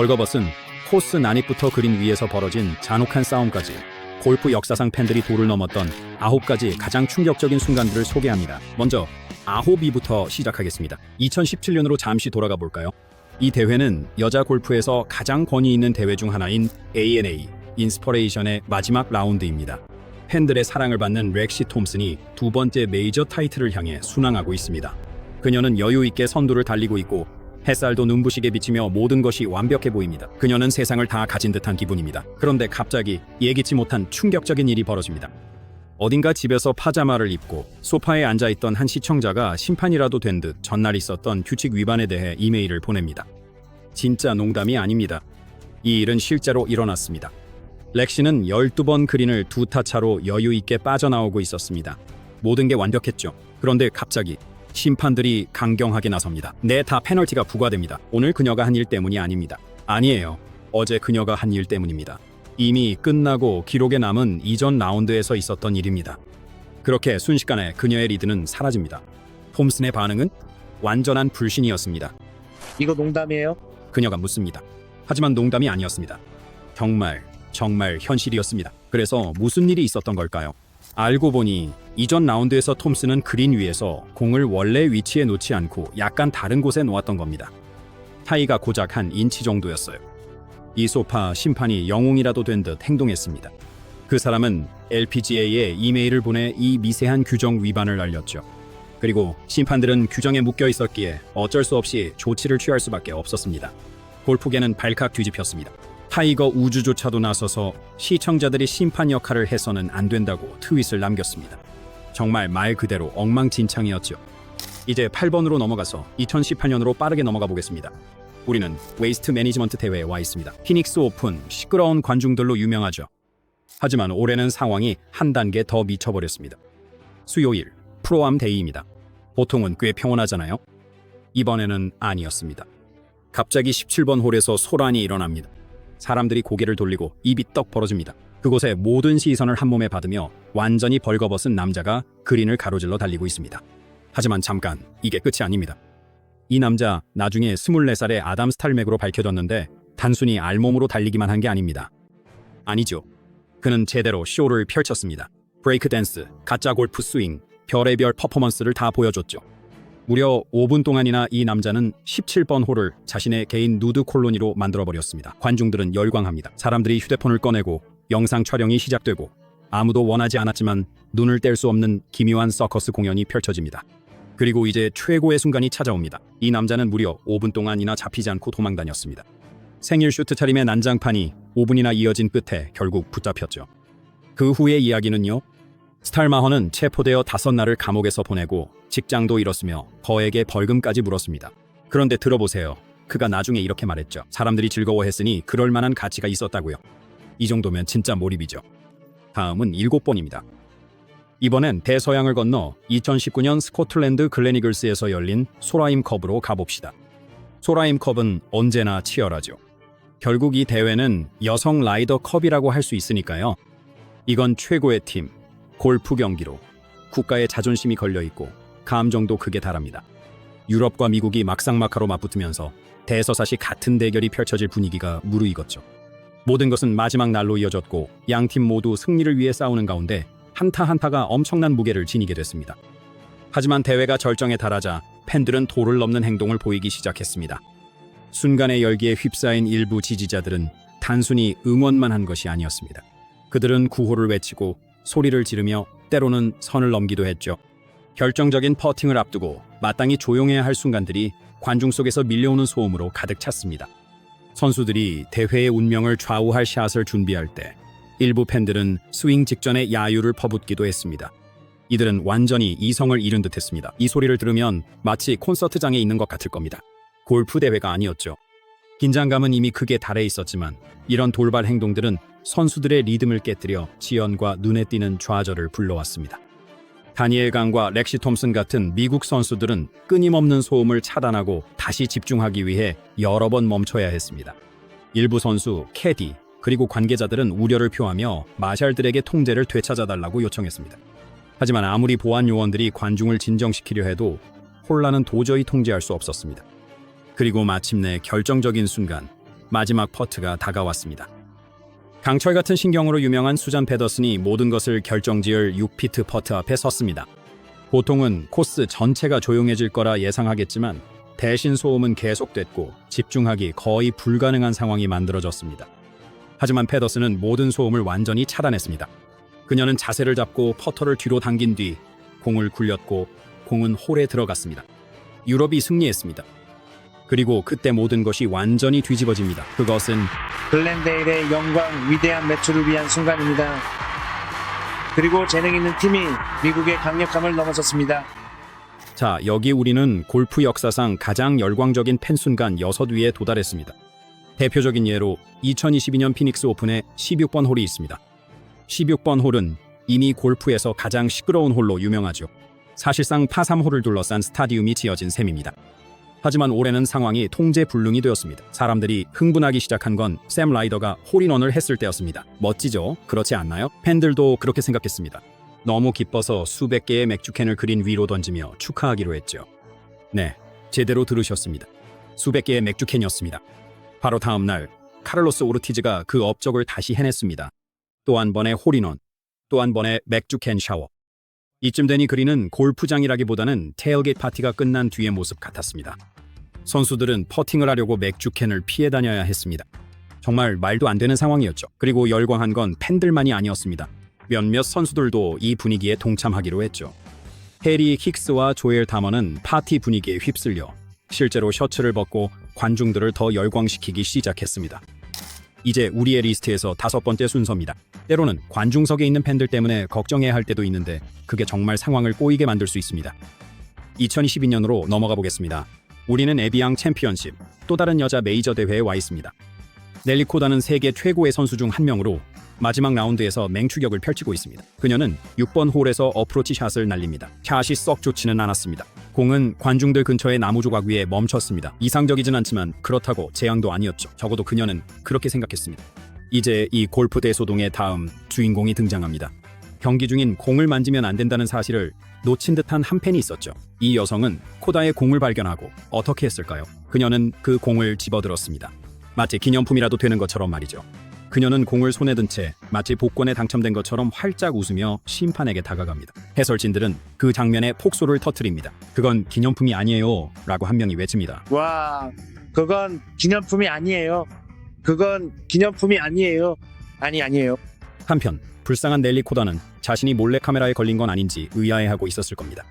벌거벗은 코스 난입부터 그린 위에서 벌어진 잔혹한 싸움까지 골프 역사상 팬들이 도를 넘었던 9가지 가장 충격적인 순간들을 소개합니다. 먼저 9위부터 시작하겠습니다. 2017년으로 잠시 돌아가 볼까요? 이 대회는 여자 골프에서 가장 권위 있는 대회 중 하나인 ANA 인스퍼레이션의 마지막 라운드입니다. 팬들의 사랑을 받는 렉시 톰슨이 두 번째 메이저 타이틀을 향해 순항하고 있습니다. 그녀는 여유 있게 선두를 달리고 있고 햇살도 눈부시게 비치며 모든 것이 완벽해 보입니다. 그녀는 세상을 다 가진 듯한 기분입니다. 그런데 갑자기 예기치 못한 충격적인 일이 벌어집니다. 어딘가 집에서 파자마를 입고 소파에 앉아있던 한 시청자가 심판이라도 된 듯 전날 있었던 규칙 위반에 대해 이메일을 보냅니다. 진짜 농담이 아닙니다. 이 일은 실제로 일어났습니다. 렉시는 12번 그린을 2타 차로 여유 있게 빠져나오고 있었습니다. 모든 게 완벽했죠. 그런데 갑자기 심판들이 강경하게 나섭니다. 네, 다 페널티가 부과됩니다. 오늘 그녀가 한 일 때문이 아닙니다. 아니에요. 어제 그녀가 한 일 때문입니다. 이미 끝나고 기록에 남은 이전 라운드에서 있었던 일입니다. 그렇게 순식간에 그녀의 리드는 사라집니다. 톰슨의 반응은 완전한 불신이었습니다. 이거 농담이에요? 그녀가 묻습니다. 하지만 농담이 아니었습니다. 정말 현실이었습니다. 그래서 무슨 일이 있었던 걸까요? 알고 보니 이전 라운드에서 톰슨은 그린 위에서 공을 원래 위치에 놓지 않고 약간 다른 곳에 놓았던 겁니다. 타이가 고작 한 인치 정도였어요. 이 소파 심판이 영웅이라도 된 듯 행동했습니다. 그 사람은 LPGA에 이메일을 보내 이 미세한 규정 위반을 알렸죠. 그리고 심판들은 규정에 묶여 있었기에 어쩔 수 없이 조치를 취할 수밖에 없었습니다. 골프계는 발칵 뒤집혔습니다. 타이거 우주조차도 나서서 시청자들이 심판 역할을 해서는 안 된다고 트윗을 남겼습니다. 정말 말 그대로 엉망진창이었죠. 이제 8번으로 넘어가서 2018년으로 빠르게 넘어가 보겠습니다. 우리는 웨이스트 매니지먼트 대회에 와 있습니다. 피닉스 오픈, 시끄러운 관중들로 유명하죠. 하지만 올해는 상황이 한 단계 더 미쳐버렸습니다. 수요일, 프로암 데이입니다. 보통은 꽤 평온하잖아요. 이번에는 아니었습니다. 갑자기 17번 홀에서 소란이 일어납니다. 사람들이 고개를 돌리고 입이 떡 벌어집니다. 그곳에 모든 시선을 한몸에 받으며 완전히 벌거벗은 남자가 그린을 가로질러 달리고 있습니다. 하지만 잠깐, 이게 끝이 아닙니다. 이 남자 나중에 24살의 아담 스탈맥으로 밝혀졌는데 단순히 알몸으로 달리기만 한 게 아닙니다. 아니죠. 그는 제대로 쇼를 펼쳤습니다. 브레이크 댄스, 가짜 골프 스윙, 별의별 퍼포먼스를 다 보여줬죠. 무려 5분 동안이나 이 남자는 17번 홀을 자신의 개인 누드 콜로니로 만들어버렸습니다. 관중들은 열광합니다. 사람들이 휴대폰을 꺼내고 영상 촬영이 시작되고 아무도 원하지 않았지만 눈을 뗄 수 없는 기묘한 서커스 공연이 펼쳐집니다. 그리고 이제 최고의 순간이 찾아옵니다. 이 남자는 무려 5분 동안이나 잡히지 않고 도망다녔습니다. 생일 슈트 차림의 난장판이 5분이나 이어진 끝에 결국 붙잡혔죠. 그 후의 이야기는요. 스탈마허는 체포되어 5날을 감옥에서 보내고 직장도 잃었으며 거액의 벌금까지 물었습니다. 그런데 들어보세요. 그가 나중에 이렇게 말했죠. 사람들이 즐거워했으니 그럴 만한 가치가 있었다고요. 이 정도면 진짜 몰입이죠. 다음은 7번입니다. 이번엔 대서양을 건너 2019년 스코틀랜드 글래니글스에서 열린 소라임 컵으로 가봅시다. 소라임 컵은 언제나 치열하죠. 결국 이 대회는 여성 라이더 컵이라고 할 수 있으니까요. 이건 최고의 팀, 골프 경기로 국가의 자존심이 걸려있고 감정도 극에 달합니다. 유럽과 미국이 막상막하로 맞붙으면서 대서사시 같은 대결이 펼쳐질 분위기가 무르익었죠. 모든 것은 마지막 날로 이어졌고 양팀 모두 승리를 위해 싸우는 가운데 한타 한타가 엄청난 무게를 지니게 됐습니다. 하지만 대회가 절정에 달하자 팬들은 도를 넘는 행동을 보이기 시작했습니다. 순간의 열기에 휩싸인 일부 지지자들은 단순히 응원만 한 것이 아니었습니다. 그들은 구호를 외치고 소리를 지르며 때로는 선을 넘기도 했죠. 결정적인 퍼팅을 앞두고 마땅히 조용해야 할 순간들이 관중 속에서 밀려오는 소음으로 가득 찼습니다. 선수들이 대회의 운명을 좌우할 샷을 준비할 때 일부 팬들은 스윙 직전에 야유를 퍼붓기도 했습니다. 이들은 완전히 이성을 잃은 듯했습니다. 이 소리를 들으면 마치 콘서트장에 있는 것 같을 겁니다. 골프 대회가 아니었죠. 긴장감은 이미 극에 달해 있었지만 이런 돌발 행동들은 선수들의 리듬을 깨뜨려 지연과 눈에 띄는 좌절을 불러왔습니다. 다니엘 강과 렉시 톰슨 같은 미국 선수들은 끊임없는 소음을 차단하고 다시 집중하기 위해 여러 번 멈춰야 했습니다. 일부 선수, 캐디, 그리고 관계자들은 우려를 표하며 마샬들에게 통제를 되찾아달라고 요청했습니다. 하지만 아무리 보안 요원들이 관중을 진정시키려 해도 혼란은 도저히 통제할 수 없었습니다. 그리고 마침내 결정적인 순간, 마지막 퍼트가 다가왔습니다. 강철 같은 신경으로 유명한 수잔 페더슨이 모든 것을 결정지을 6피트 퍼트 앞에 섰습니다. 보통은 코스 전체가 조용해질 거라 예상하겠지만 대신 소음은 계속됐고 집중하기 거의 불가능한 상황이 만들어졌습니다. 하지만 페더슨은 모든 소음을 완전히 차단했습니다. 그녀는 자세를 잡고 퍼터를 뒤로 당긴 뒤 공을 굴렸고 공은 홀에 들어갔습니다. 유럽이 승리했습니다. 그리고 그때 모든 것이 완전히 뒤집어집니다. 그것은 글렌데일의 영광, 위대한 매출을 위한 순간입니다. 그리고 재능 있는 팀이 미국의 강력함을 넘어섰습니다. 자, 여기 우리는 골프 역사상 가장 열광적인 팬 순간 6위에 도달했습니다. 대표적인 예로 2022년 피닉스 오픈에 16번 홀이 있습니다. 16번 홀은 이미 골프에서 가장 시끄러운 홀로 유명하죠. 사실상 파3홀을 둘러싼 스타디움이 지어진 셈입니다. 하지만 올해는 상황이 통제불능이 되었습니다. 사람들이 흥분하기 시작한 건 샘 라이더가 홀인원을 했을 때였습니다. 멋지죠? 그렇지 않나요? 팬들도 그렇게 생각했습니다. 너무 기뻐서 수백 개의 맥주캔을 그린 위로 던지며 축하하기로 했죠. 네, 제대로 들으셨습니다. 수백 개의 맥주캔이었습니다. 바로 다음 날 카를로스 오르티즈가 그 업적을 다시 해냈습니다. 또 한 번의 홀인원, 또 한 번의 맥주캔 샤워. 이쯤 되니 그리는 골프장이라기보다는 테일게이트 파티가 끝난 뒤의 모습 같았습니다. 선수들은 퍼팅을 하려고 맥주캔을 피해 다녀야 했습니다. 정말 말도 안 되는 상황이었죠. 그리고 열광한 건 팬들만이 아니었습니다. 몇몇 선수들도 이 분위기에 동참하기로 했죠. 해리 힉스와 조엘 다머는 파티 분위기에 휩쓸려 실제로 셔츠를 벗고 관중들을 더 열광시키기 시작했습니다. 이제 우리의 리스트에서 5번째 순서입니다. 때로는 관중석에 있는 팬들 때문에 걱정해야 할 때도 있는데 그게 정말 상황을 꼬이게 만들 수 있습니다. 2022년으로 넘어가 보겠습니다. 우리는 에비앙 챔피언십, 또 다른 여자 메이저 대회에 와 있습니다. 넬리 코다는 세계 최고의 선수 중 한 명으로 마지막 라운드에서 맹추격을 펼치고 있습니다. 그녀는 6번 홀에서 어프로치 샷을 날립니다. 샷이 썩 좋지는 않았습니다. 공은 관중들 근처의 나무 조각 위에 멈췄습니다. 이상적이진 않지만 그렇다고 재앙도 아니었죠. 적어도 그녀는 그렇게 생각했습니다. 이제 이 골프 대소동의 다음 주인공이 등장합니다. 경기 중인 공을 만지면 안 된다는 사실을 놓친 듯한 한 팬이 있었죠. 이 여성은 코다의 공을 발견하고 어떻게 했을까요? 그녀는 그 공을 집어들었습니다. 마치 기념품이라도 되는 것처럼 말이죠. 그녀는 공을 손에 든 채 마치 복권에 당첨된 것처럼 활짝 웃으며 심판에게 다가갑니다. 해설진들은 그 장면에 폭소를 터뜨립니다. 그건 기념품이 아니에요 라고 한 명이 외칩니다. 와, 그건 기념품이 아니에요. 그건 기념품이 아니에요. 아니에요. 한편 불쌍한 넬리 코다는 자신이 몰래카메라에 걸린 건 아닌지 의아해하고 있었을 겁니다.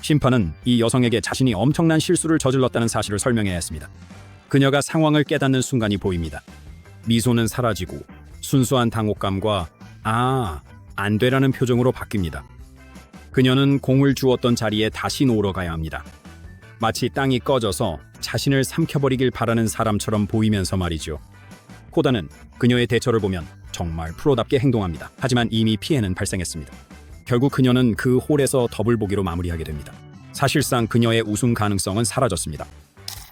심판은 이 여성에게 자신이 엄청난 실수를 저질렀다는 사실을 설명해야 했습니다. 그녀가 상황을 깨닫는 순간이 보입니다. 미소는 사라지고 순수한 당혹감과 안 되라는 표정으로 바뀝니다. 그녀는 공을 주었던 자리에 다시 놓으러 가야 합니다. 마치 땅이 꺼져서 자신을 삼켜버리길 바라는 사람처럼 보이면서 말이죠. 코다는 그녀의 대처를 보면 정말 프로답게 행동합니다. 하지만 이미 피해는 발생했습니다. 결국 그녀는 그 홀에서 더블 보기로 마무리하게 됩니다. 사실상 그녀의 우승 가능성은 사라졌습니다.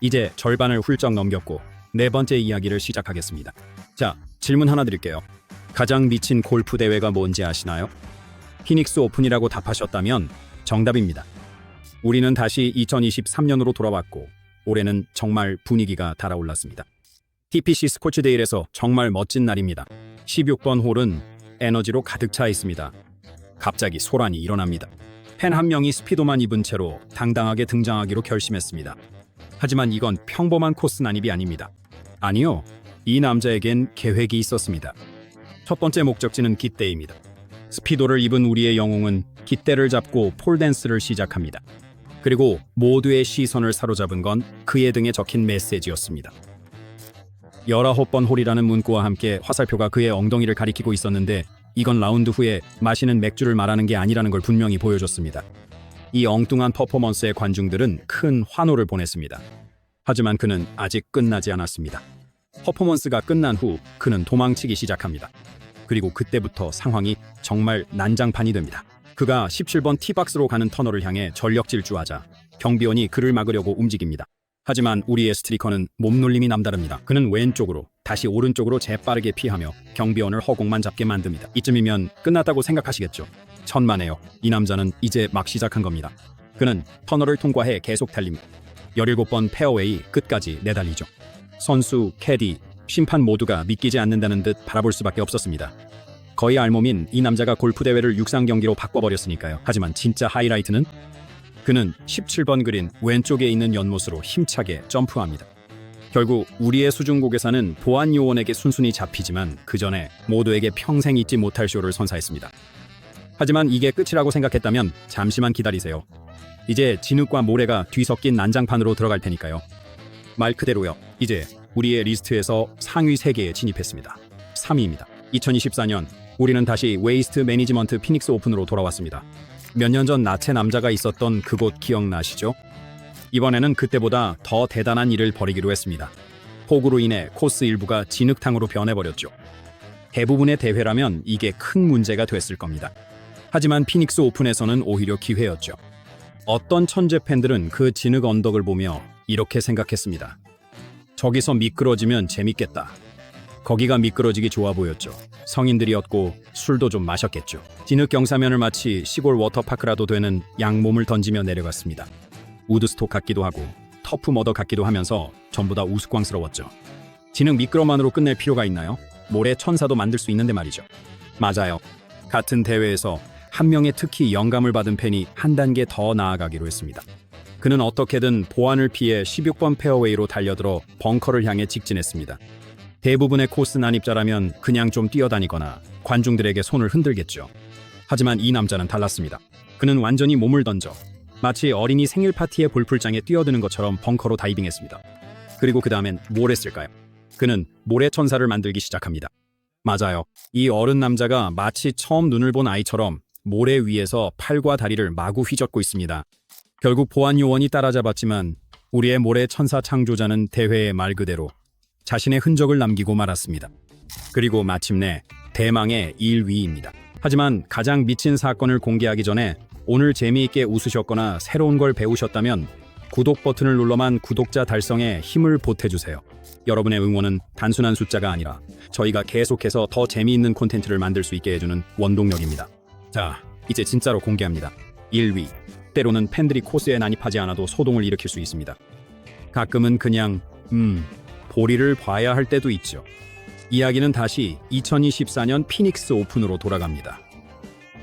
이제 절반을 훌쩍 넘겼고 4번째 이야기를 시작하겠습니다. 자, 질문 하나 드릴게요. 가장 미친 골프 대회가 뭔지 아시나요? 피닉스 오픈이라고 답하셨다면 정답입니다. 우리는 다시 2023년으로 돌아왔고 올해는 정말 분위기가 달아올랐습니다. TPC 스코츠데일에서 정말 멋진 날입니다. 16번 홀은 에너지로 가득 차 있습니다. 갑자기 소란이 일어납니다. 팬 한 명이 스피도만 입은 채로 당당하게 등장하기로 결심했습니다. 하지만 이건 평범한 코스 난입이 아닙니다. 아니요, 이 남자에겐 계획이 있었습니다. 첫 번째 목적지는 깃대입니다. 스피도를 입은 우리의 영웅은 깃대를 잡고 폴댄스를 시작합니다. 그리고 모두의 시선을 사로잡은 건 그의 등에 적힌 메시지였습니다. 19번 홀이라는 문구와 함께 화살표가 그의 엉덩이를 가리키고 있었는데 이건 라운드 후에 마시는 맥주를 말하는 게 아니라는 걸 분명히 보여줬습니다. 이 엉뚱한 퍼포먼스에 관중들은 큰 환호를 보냈습니다. 하지만 그는 아직 끝나지 않았습니다. 퍼포먼스가 끝난 후 그는 도망치기 시작합니다. 그리고 그때부터 상황이 정말 난장판이 됩니다. 그가 17번 티박스로 가는 터널을 향해 전력 질주하자 경비원이 그를 막으려고 움직입니다. 하지만 우리의 스트리커는 몸놀림이 남다릅니다. 그는 왼쪽으로 다시 오른쪽으로 재빠르게 피하며 경비원을 허공만 잡게 만듭니다. 이쯤이면 끝났다고 생각하시겠죠? 천만에요. 이 남자는 이제 막 시작한 겁니다. 그는 터널을 통과해 계속 달립니다. 17번 페어웨이 끝까지 내달리죠. 선수, 캐디, 심판 모두가 믿기지 않는다는 듯 바라볼 수밖에 없었습니다. 거의 알몸인 이 남자가 골프 대회를 육상 경기로 바꿔버렸으니까요. 하지만 진짜 하이라이트는 그는 17번 그린 왼쪽에 있는 연못으로 힘차게 점프합니다. 결국 우리의 수중고개사는 보안 요원에게 순순히 잡히지만 그 전에 모두에게 평생 잊지 못할 쇼를 선사했습니다. 하지만 이게 끝이라고 생각했다면 잠시만 기다리세요. 이제 진흙과 모래가 뒤섞인 난장판으로 들어갈 테니까요. 말 그대로요. 이제 우리의 리스트에서 상위 3개에 진입했습니다. 3위입니다. 2024년 우리는 다시 웨이스트 매니지먼트 피닉스 오픈으로 돌아왔습니다. 몇 년 전 나체 남자가 있었던 그곳 기억나시죠? 이번에는 그때보다 더 대단한 일을 벌이기로 했습니다. 폭우로 인해 코스 일부가 진흙탕으로 변해버렸죠. 대부분의 대회라면 이게 큰 문제가 됐을 겁니다. 하지만 피닉스 오픈에서는 오히려 기회였죠. 어떤 천재 팬들은 그 진흙 언덕을 보며 이렇게 생각했습니다. 저기서 미끄러지면 재밌겠다. 거기가 미끄러지기 좋아 보였죠. 성인들이었고 술도 좀 마셨겠죠. 진흙 경사면을 마치 시골 워터파크라도 되는 양몸을 던지며 내려갔습니다. 우드스톡 같기도 하고 터프머더 같기도 하면서 전부 다 우스꽝스러웠죠. 진흙 미끄럼만으로 끝낼 필요가 있나요? 모래 천사도 만들 수 있는데 말이죠. 맞아요. 같은 대회에서 한 명의 특히 영감을 받은 팬이 한 단계 더 나아가기로 했습니다. 그는 어떻게든 보안을 피해 16번 페어웨이로 달려들어 벙커를 향해 직진했습니다. 대부분의 코스 난입자라면 그냥 좀 뛰어다니거나 관중들에게 손을 흔들겠죠. 하지만 이 남자는 달랐습니다. 그는 완전히 몸을 던져 마치 어린이 생일 파티의 볼풀장에 뛰어드는 것처럼 벙커로 다이빙했습니다. 그리고 그 다음엔 뭘 했을까요? 그는 모래 천사를 만들기 시작합니다. 맞아요. 이 어른 남자가 마치 처음 눈을 본 아이처럼 모래 위에서 팔과 다리를 마구 휘젓고 있습니다. 결국 보안 요원이 따라잡았지만 우리의 모래 천사 창조자는 대회의 말 그대로 자신의 흔적을 남기고 말았습니다. 그리고 마침내 대망의 1위입니다. 하지만 가장 미친 사건을 공개하기 전에 오늘 재미있게 웃으셨거나 새로운 걸 배우셨다면 구독 버튼을 눌러만 구독자 달성에 힘을 보태주세요. 여러분의 응원은 단순한 숫자가 아니라 저희가 계속해서 더 재미있는 콘텐츠를 만들 수 있게 해주는 원동력입니다. 자, 이제 진짜로 공개합니다. 1위. 때로는 팬들이 코스에 난입하지 않아도 소동을 일으킬 수 있습니다. 가끔은 그냥 보리를 봐야 할 때도 있죠. 이야기는 다시 2024년 피닉스 오픈으로 돌아갑니다.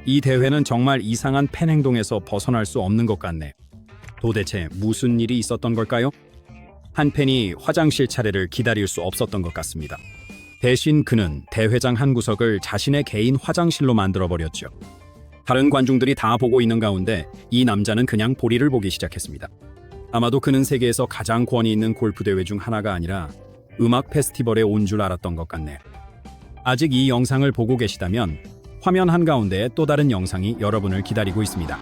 이 대회는 정말 이상한 팬 행동에서 벗어날 수 없는 것 같네. 도대체 무슨 일이 있었던 걸까요? 한 팬이 화장실 차례를 기다릴 수 없었던 것 같습니다. 대신 그는 대회장 한 구석을 자신의 개인 화장실로 만들어버렸죠. 다른 관중들이 다 보고 있는 가운데 이 남자는 그냥 보리를 보기 시작했습니다. 아마도 그는 세계에서 가장 권위 있는 골프 대회 중 하나가 아니라 음악 페스티벌에 온 줄 알았던 것 같네요. 아직 이 영상을 보고 계시다면 화면 한가운데 또 다른 영상이 여러분을 기다리고 있습니다.